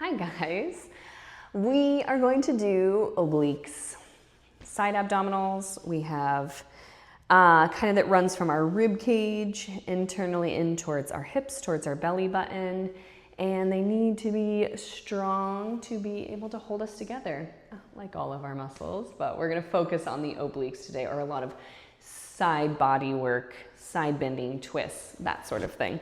Hi guys, we are going to do obliques, side abdominals. We have kind of that runs from our rib cage internally in towards our hips, towards our belly button, and they need to be strong to be able to hold us together, like all of our muscles, but we're gonna focus on the obliques today, or a lot of side body work, side bending, twists, that sort of thing.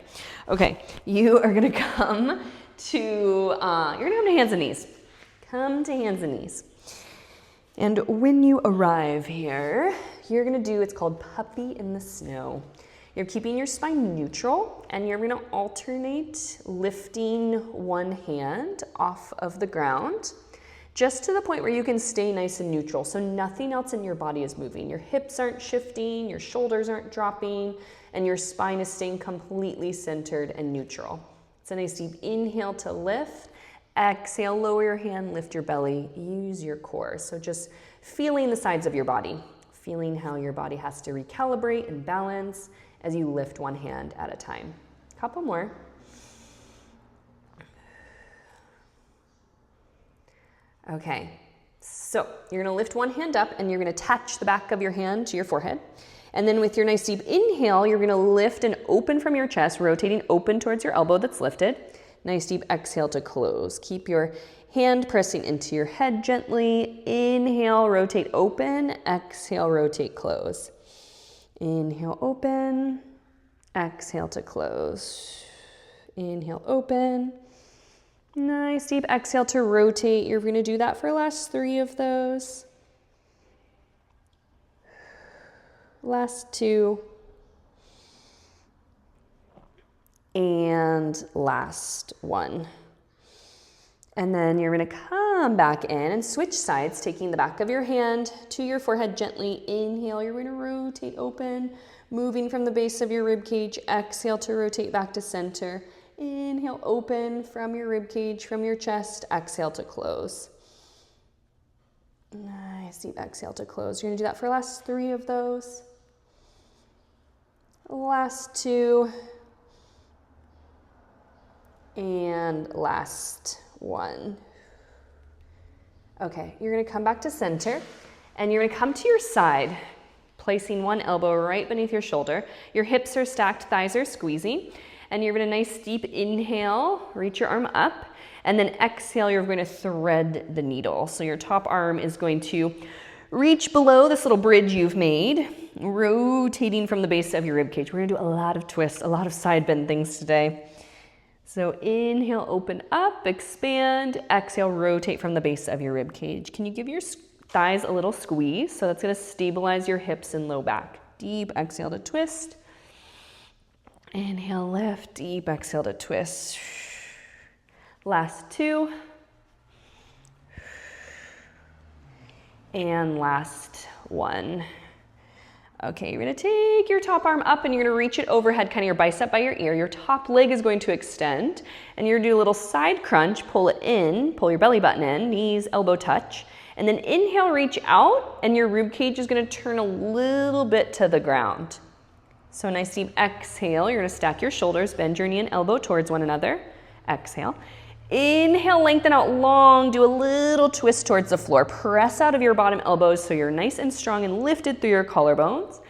Okay, you are gonna come to, you're gonna come to hands and knees. Come to hands and knees. And when you arrive here, you're gonna do, it's called puppy in the snow. You're keeping your spine neutral, and you're gonna alternate lifting one hand off of the ground, just to the point where you can stay nice and neutral, so nothing else in your body is moving. Your hips aren't shifting, your shoulders aren't dropping, and your spine is staying completely centered and neutral. It's a nice deep inhale to lift. Exhale, lower your hand, lift your belly, use your core. So just feeling the sides of your body, feeling how your body has to recalibrate and balance as you lift one hand at a time. Couple more. Okay, so you're gonna lift one hand up and you're gonna attach the back of your hand to your forehead. And then with your nice deep inhale, you're gonna lift and open from your chest, rotating open towards your elbow that's lifted. Nice deep exhale to close. Keep your hand pressing into your head gently. Inhale, rotate open. Exhale, rotate close. Inhale, open. Exhale to close. Inhale, open. Nice deep exhale to rotate. You're gonna do that for the last 3 of those. Last 2. And last 1. And then you're gonna come back in and switch sides, taking the back of your hand to your forehead gently. Inhale, you're gonna rotate open, moving from the base of your rib cage. Exhale to rotate back to center. Inhale, open from your rib cage, from your chest. Exhale to close. Nice deep exhale to close. You're gonna do that for the last 3 of those. Last 2. And last 1. Okay, you're gonna come back to center and you're gonna come to your side, placing one elbow right beneath your shoulder. Your hips are stacked, thighs are squeezing, and you're gonna nice deep inhale, reach your arm up, and then exhale, you're gonna thread the needle. So your top arm is going to reach below this little bridge you've made, rotating from the base of your rib cage. We're gonna do a lot of twists, a lot of side bend things today. So inhale, open up, expand. Exhale, rotate from the base of your rib cage. Can you give your thighs a little squeeze? So that's gonna stabilize your hips and low back. Deep exhale to twist. Inhale, lift, deep exhale to twist. Last 2. And last 1. Okay, you're gonna take your top arm up and you're gonna reach it overhead, kind of your bicep by your ear. Your top leg is going to extend and you're gonna do a little side crunch, pull it in, pull your belly button in, knees, elbow touch, and then inhale, reach out, and your rib cage is gonna turn a little bit to the ground. So nice deep exhale, you're gonna stack your shoulders, bend your knee and elbow towards one another. Exhale. Inhale, lengthen out long, do a little twist towards the floor. Press out of your bottom elbows so you're nice and strong and lifted through your collarbones.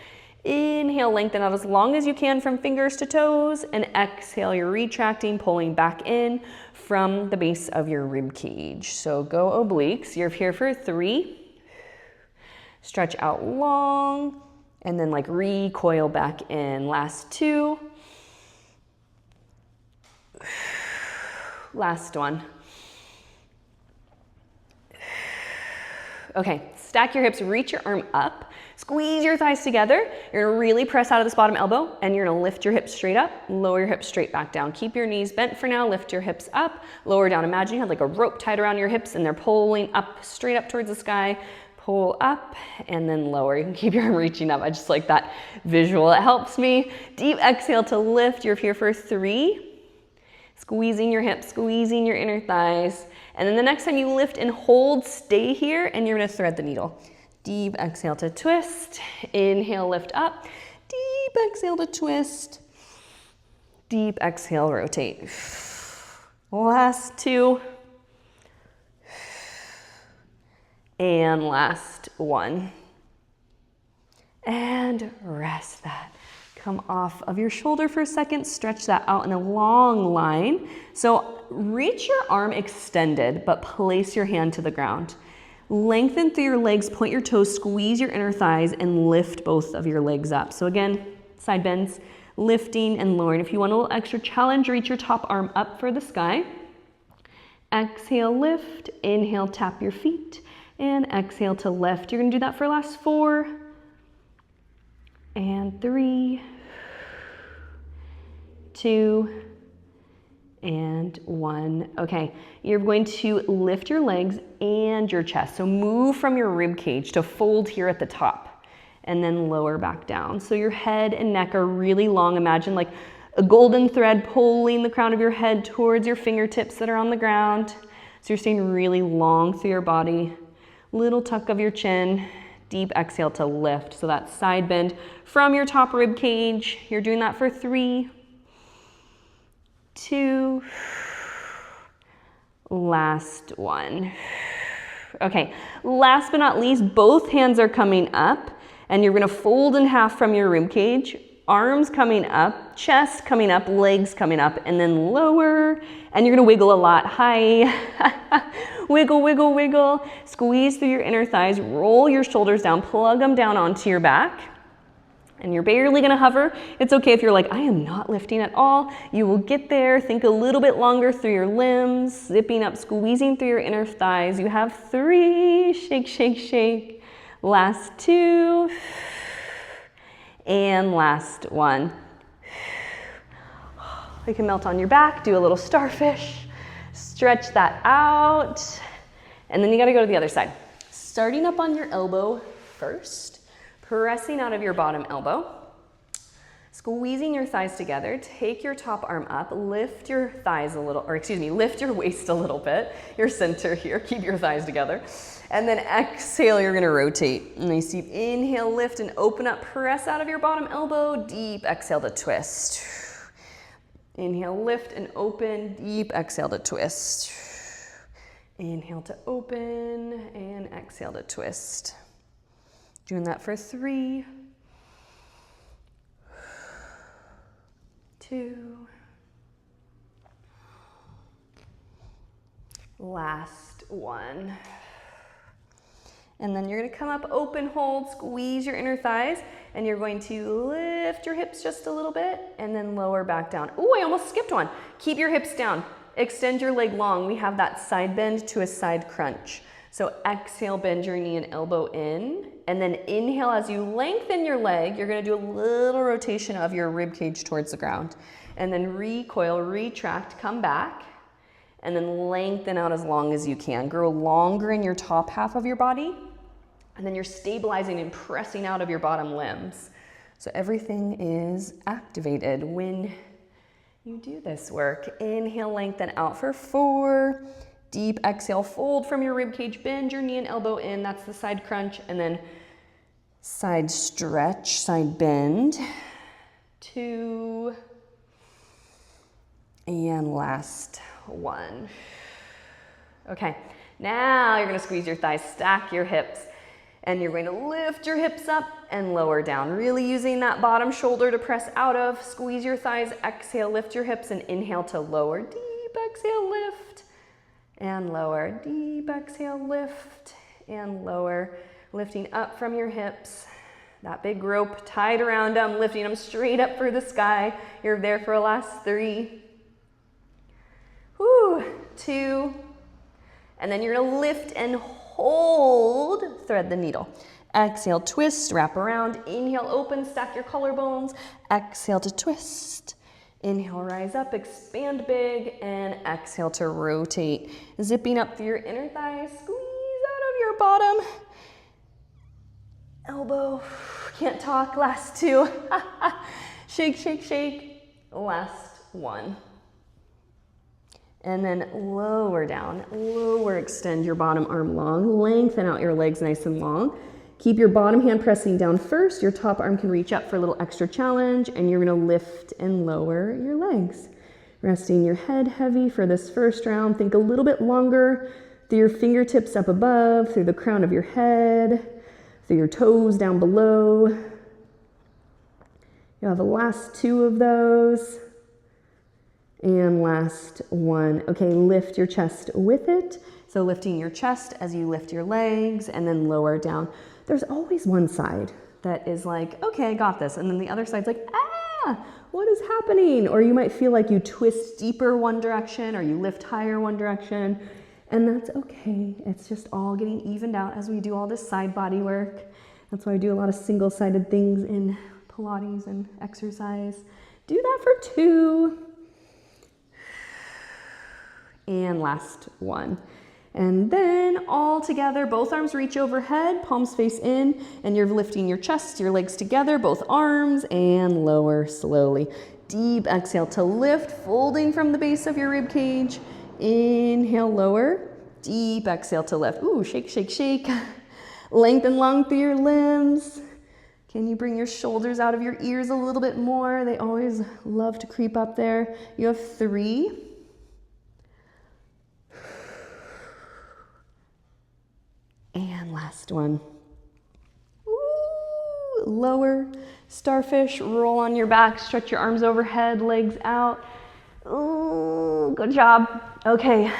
Inhale, lengthen out as long as you can from fingers to toes, and exhale, you're retracting, pulling back in from the base of your rib cage. So go obliques, you're here for 3. Stretch out long, and then like recoil back in. Last 2. Last 1. Okay, stack your hips, reach your arm up, squeeze your thighs together. You're gonna really press out of this bottom elbow and you're gonna lift your hips straight up, lower your hips straight back down. Keep your knees bent for now, lift your hips up, lower down. Imagine you had like a rope tied around your hips and they're pulling up, straight up towards the sky. Pull up and then lower. You can keep your arm reaching up. I just like that visual, it helps me. Deep exhale to lift. You're here for 3. Squeezing your hips, squeezing your inner thighs. And then the next time you lift and hold, stay here, and you're gonna thread the needle. Deep exhale to twist. Inhale, lift up. Deep exhale to twist. Deep exhale, rotate. Last 2. And last one. And rest that. Come off of your shoulder for a second, stretch that out in a long line. So reach your arm extended, but place your hand to the ground. Lengthen through your legs, point your toes, squeeze your inner thighs, and lift both of your legs up. So again, side bends, lifting and lowering. If you want a little extra challenge, reach your top arm up for the sky. Exhale, lift. Inhale, tap your feet. And exhale to lift. You're gonna do that for last 4 and 3, 2, and 1. Okay, you're going to lift your legs and your chest. So move from your rib cage to fold here at the top and then lower back down. So your head and neck are really long. Imagine like a golden thread pulling the crown of your head towards your fingertips that are on the ground. So you're staying really long through your body. Little tuck of your chin. Deep exhale to lift. So that side bend from your top rib cage. You're doing that for 3, 2, last one. Okay, last but not least, both hands are coming up and you're gonna fold in half from your rib cage. Arms coming up, chest coming up, legs coming up, and then lower. And you're gonna wiggle a lot. Hi. Wiggle, wiggle, wiggle. Squeeze through your inner thighs, roll your shoulders down, plug them down onto your back. And you're barely gonna hover. It's okay if you're like, I am not lifting at all. You will get there. Think a little bit longer through your limbs, zipping up, squeezing through your inner thighs. You have 3, shake, shake, shake. Last 2. And last one. You can melt on your back, do a little starfish, stretch that out, and then you gotta go to the other side. Starting up on your elbow first, pressing out of your bottom elbow, squeezing your thighs together, take your top arm up, lift your thighs a little, or excuse me, lift your waist a little bit, your center here, keep your thighs together. And then exhale, you're gonna rotate. Nice deep inhale, lift and open up, press out of your bottom elbow, deep exhale to twist. Inhale, lift and open, deep exhale to twist. Inhale to open and exhale to twist. Doing that for 3, 2, last one. And then you're gonna come up, open, hold, squeeze your inner thighs, and you're going to lift your hips just a little bit and then lower back down. Ooh, I almost skipped one. Keep your hips down. Extend your leg long. We have that side bend to a side crunch. So exhale, bend your knee and elbow in, and then inhale as you lengthen your leg, you're gonna do a little rotation of your rib cage towards the ground. And then recoil, retract, come back, and then lengthen out as long as you can. Grow longer in your top half of your body, and then you're stabilizing and pressing out of your bottom limbs. So everything is activated when you do this work. Inhale, lengthen out for 4. Deep exhale, fold from your rib cage, bend your knee and elbow in. That's the side crunch. And then side stretch, side bend. 2. And last one. Okay, now you're gonna squeeze your thighs, stack your hips, and you're going to lift your hips up and lower down, really using that bottom shoulder to press out of. Squeeze your thighs, exhale, lift your hips, and inhale to lower. Deep exhale, lift, and lower. Deep exhale, lift, and lower. Lifting up from your hips. That big rope tied around them, lifting them straight up for the sky. You're there for a last 3. 2. And then you're gonna lift and hold, thread the needle. Exhale, twist, wrap around. Inhale, open, stack your collarbones. Exhale to twist. Inhale, rise up, expand big, and exhale to rotate. Zipping up through your inner thighs, squeeze out of your bottom elbow. Can't talk, last 2. Shake, shake, shake, last 1. And then lower down, lower, extend your bottom arm long, lengthen out your legs nice and long. Keep your bottom hand pressing down first. Your top arm can reach up for a little extra challenge, and you're gonna lift and lower your legs. Resting your head heavy for this first round. Think a little bit longer through your fingertips up above, through the crown of your head, through your toes down below. You have the last 2 of those. And last one. Okay, lift your chest with it. So lifting your chest as you lift your legs and then lower down. There's always one side that is like, okay, I got this. And then the other side's like, ah, what is happening? Or you might feel like you twist deeper one direction or you lift higher one direction. And that's okay. It's just all getting evened out as we do all this side body work. That's why I do a lot of single-sided things in Pilates and exercise. Do that for 2. And last one. And then all together, both arms reach overhead, palms face in, and you're lifting your chest, your legs together, both arms, and lower slowly. Deep exhale to lift, folding from the base of your rib cage. Inhale, lower. Deep exhale to lift. Ooh, shake, shake, shake. Lengthen long through your limbs. Can you bring your shoulders out of your ears a little bit more? They always love to creep up there. You have 3. And last one. Ooh, lower, starfish, roll on your back, stretch your arms overhead, legs out. Ooh, good job. Okay.